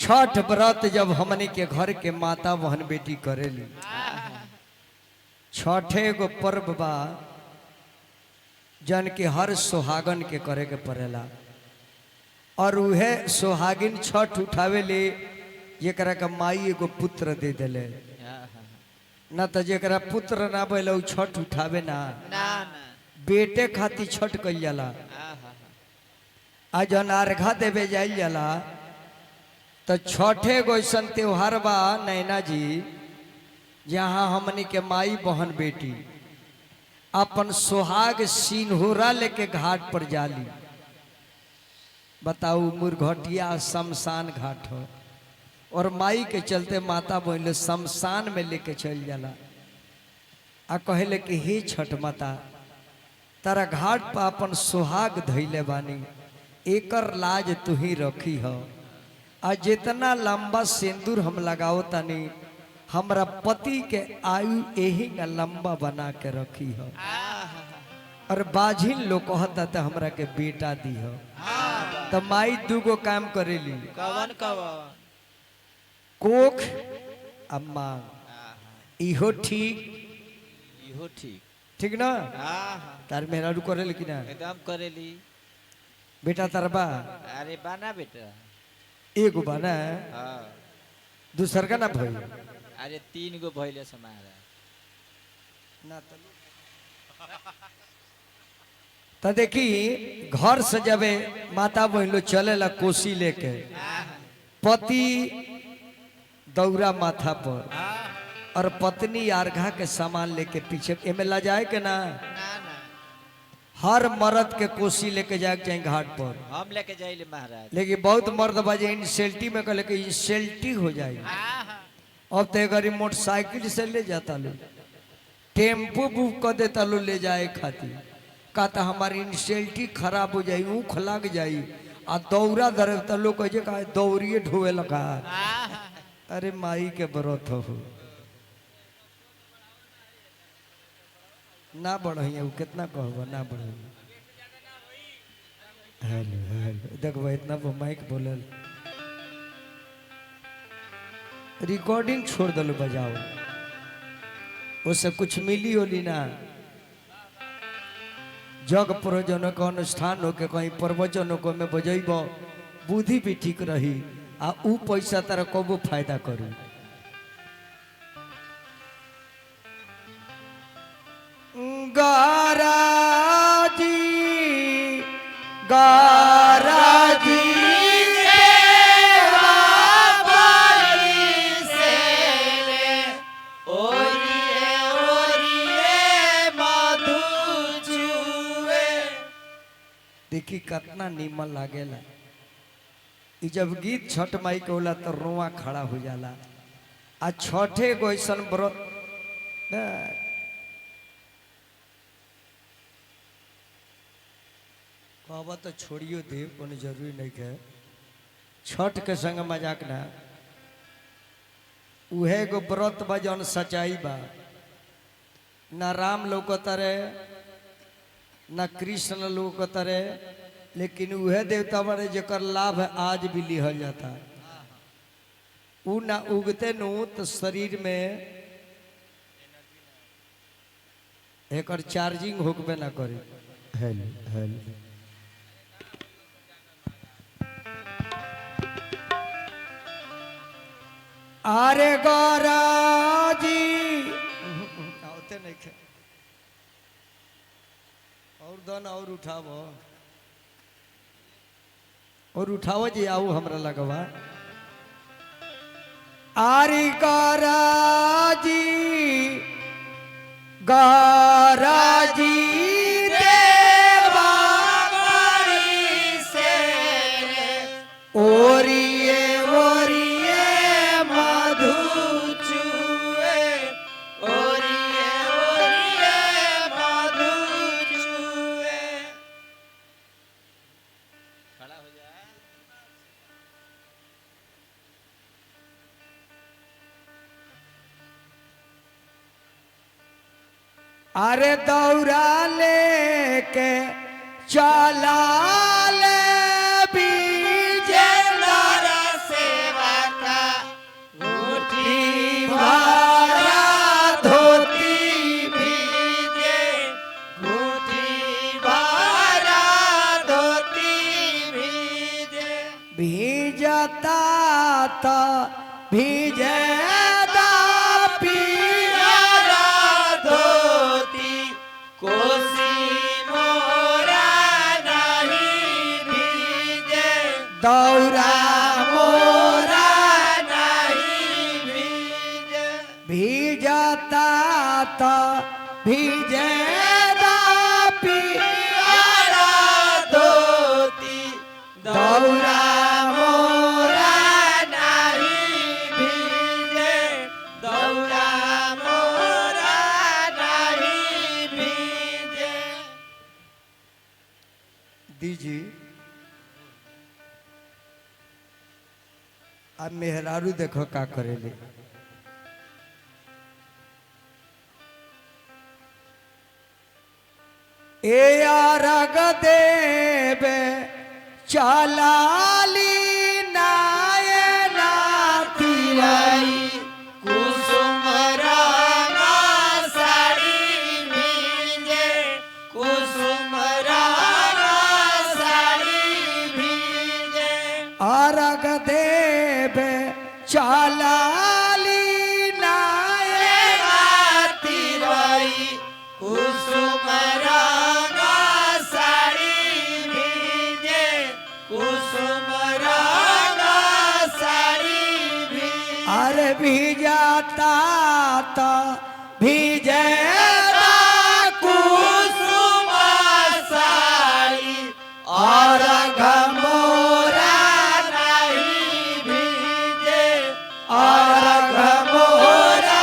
छठ व्रत जब हमने के घर के माता बहन बेटी करेली, छठे गो पर्व बा जन के हर सुहागन के करे के पड़ेला। और उहे सुहागिन छठ उठावे ले जेकरा का माई एगो पुत्र दे देले, ना तो जेकरा पुत्र ना भइल उ छठ उठावे ना, बेटे खातिर छठ कइल जाला। आ जन अर्घा देवे जाइल जाला तो छठे गो ऐसा त्योहार बा नैना जी जहाँ हमनी के माई बहन बेटी अपन सुहाग सिन्होरा लेके घाट पर जाली। बताऊ मुरघटिया शमशान घाट हो और माई के चलते माता बहन शमशान में लेके चल जाला। आ कहले कि हे छठ माता तारा घाट पर अपन सुहाग धैले बानी, एकर लाज तू ही रखी हो। आ जितना लंबा सिंदूर हम लगाओ तनी हमरा पति के आयु यही का लंबा बना के रखी हो। और बाझिन लोग कहता तो हमरा के बेटा दी हो। तो माई दूगो काम करेली, कवन कवन कोख अम्मा इहो ठीक, इहो ठीक ठीक ना तार मेहरारू करेली कि ना? एकदम करेली। बेटा तार बा? अरे बाना बेटा एगो बा ना, हाँ। दूसर का ना भई? अरे 3 गो भइले समारा ना तो देखी घर से जबे माता बहन लोग चलेला कोसी लेके, पति दौरा माथा पर और पत्नी अर्घा के सामान लेके पीछे। एमे ला जाए के ना, हर मर्द के कोसी लेके जाए चाहिए घाट पर। हम लेके जाइले महाराज। लेकिन बहुत मर्द बाजे इंसल्टी में कहले कि इंसल्टी हो जाए। अब तो गरीब मोटरसाइकिल से ले जाता लो, टेम्पो बुक कर देता लो ले जाए खातिर। कहता हमारी इंसल्टी खराब हो जाई, ऊख लग जाई। आ दौरा धरता लोग कहे का दौड़िए ढोए लगा। अरे माई के व्रत हो ना बढ़िया, कितना कहबो ना बढ़िया। हेलो हेलो देखो इतना माइक बोलल, रिकॉर्डिंग छोड़ दलो बजाओ, उससे कुछ मिली होली ना। जग प्रयोजन का अनुष्ठान हो के कहीं प्रवचन को में बजेब बुद्धि भी ठीक रही। आ ऊ पैसा तारा कबो फायदा करू। गाराजी गाराजी देखी कितना नीमन लागेला। जब गीत छठ माई के होला तो रोआ खड़ा हो जाला। आ छठे गो ऐसन व्रत कहबा तो छोड़ियो दे, कोनो जरूरी नहीं है। छठ के संग मजाक ना, उहे गो व्रत बा जौन सच्चाई बा। ना राम लौकता रे ना कृष्ण लौकता रे, लेकिन उहे देवता बड़े जकर लाभ आज भी लिहल जाता। उ ना उगते नु तो शरीर में एकर चार्जिंग होकबे ना करे। हेलो हेलो अरे गौराजी आवते नहीं खे और दन और उठावो और उठावो जी आओ हमरा लगवा। आरी गौराजी गौराजी ओरिए ओरिए मधु चुए, ओरिए ओरिए मधु चुए। खड़ा हो जा। अरे दौरा लेके चला ले बीजेंद्र सेवा भीजता तो भीजेदा पियरा धोती कोसी मोरा नहीं भीजे दौरा मोरा नहीं भीजे भीजता तो भीजेदा पियरा धोती दौरा मोरा नहीं भीजे दौरा मोरा नहीं भीजे दीजिए। अब मेहरारू देखो का करेले। ए आरग देवे चलाली नायना तिरई कुसुम रामा साड़ी भीजे कुसुम रामा साड़ी भीजे आरग देवे चलाली नायना तिरई कुसुम रामा साड़ी भीजे कुसुम रामा साड़ी भीजे अरे भीजाता तो भीजेदा कुसुम साड़ी और घमोरा नहीं भीजे और घमोरा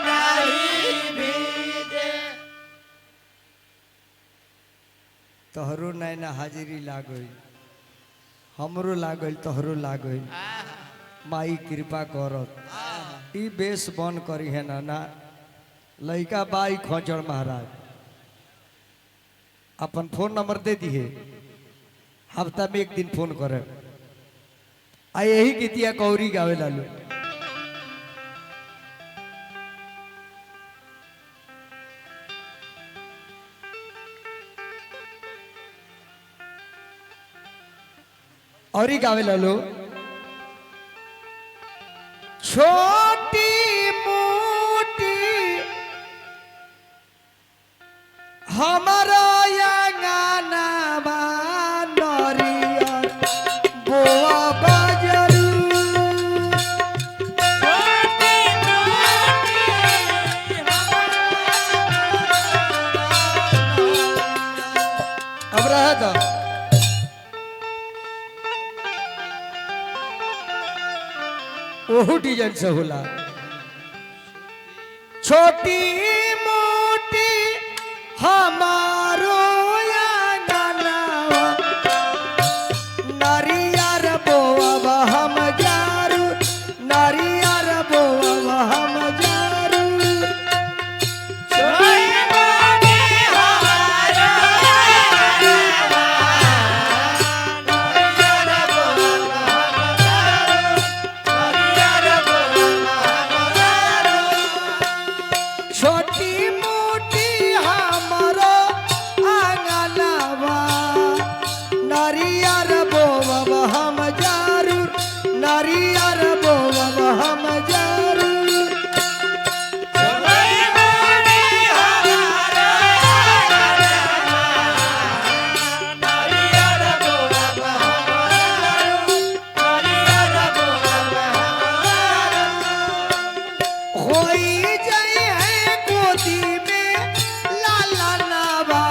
नहीं भीजे तोहरो नैना हाजिरी लागल हमरो लागल तोहरो लागल माई कृपा करत ई बेस बन करी है ना लइका बाई खोजड़ महाराज अपन फोन नंबर दे दिए हफ्ता में एक दिन फोन करे आ यही गीतिया कौरी गावे लालू और ही गावे लालू छोटी मोटी हमारा यंगाना नरियर बोआ बजरू अब रहे तो ओहू डिजाइन से होला छोटी मोटी हमारो अंगनवा नारियर बोअब हम जारू नारियर बोअब हम जारू छोटी मोटी हमारो आंगनवा नारियर बोअब हम जारू नारियर बोअब हम जारू होई जाई है गोदी में लाला नवा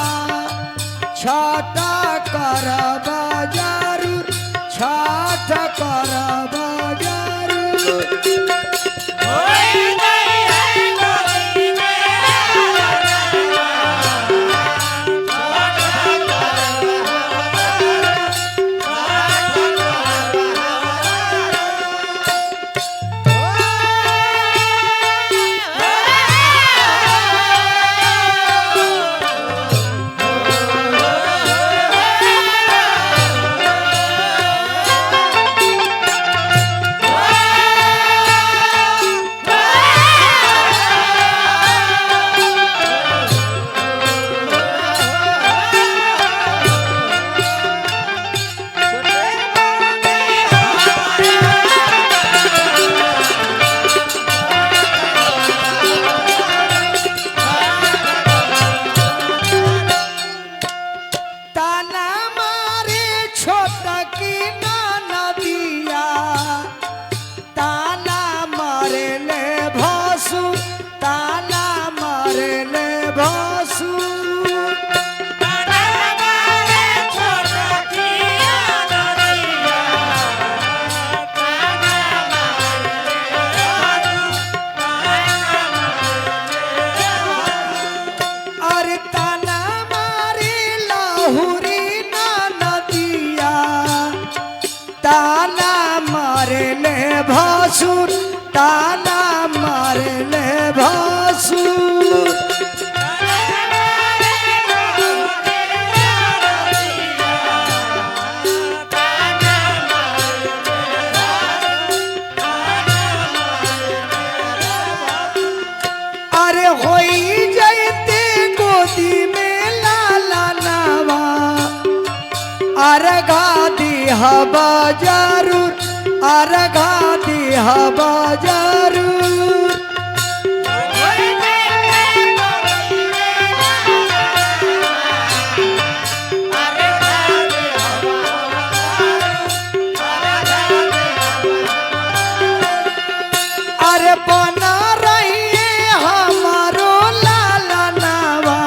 छाटा कर बाजारू छाटा कर बाजारू मारे ले भासुर ताना मारे ले भासुर अरे होई जैते गोदी में लाला नावा अरगा दिहा बाजारूर अरगा दिहा बाजारूर अरे बना रही हमारो लाला नावा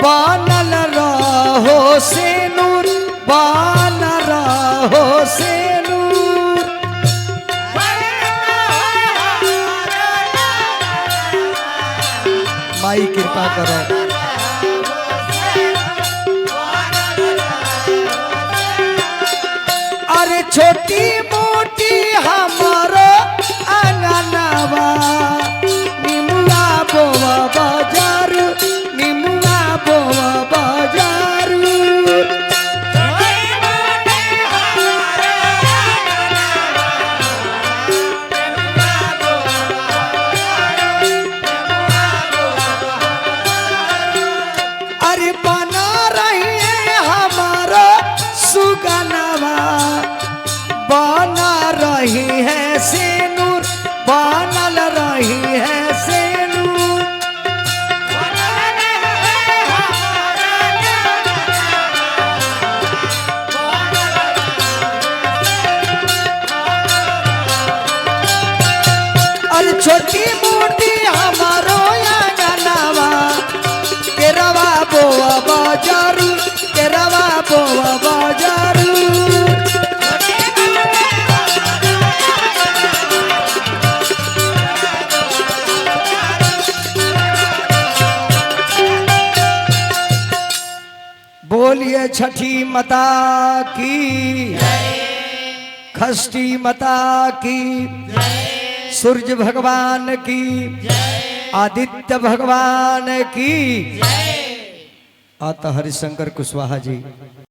बनल रहो से नूर बन रहो से नूर माई कृपा करो अरे छोटी मोटी हमारो अंगनावा निमुआ बोवा बाजारू निमुआ बोवा बाजारू अरे बना रही है हमारा सुगनवा बना रही है सेनूर बनल रही है सेनूर अरे छोटी मोटी हमारो अंगनावा केरवा बोवा बाजारू केरवा बोवा बाजारू बोलिए छठी माता की खष्टी माता की सूर्य भगवान की आदित्य भगवान की आता हरिशंकर कुशवाहा जी।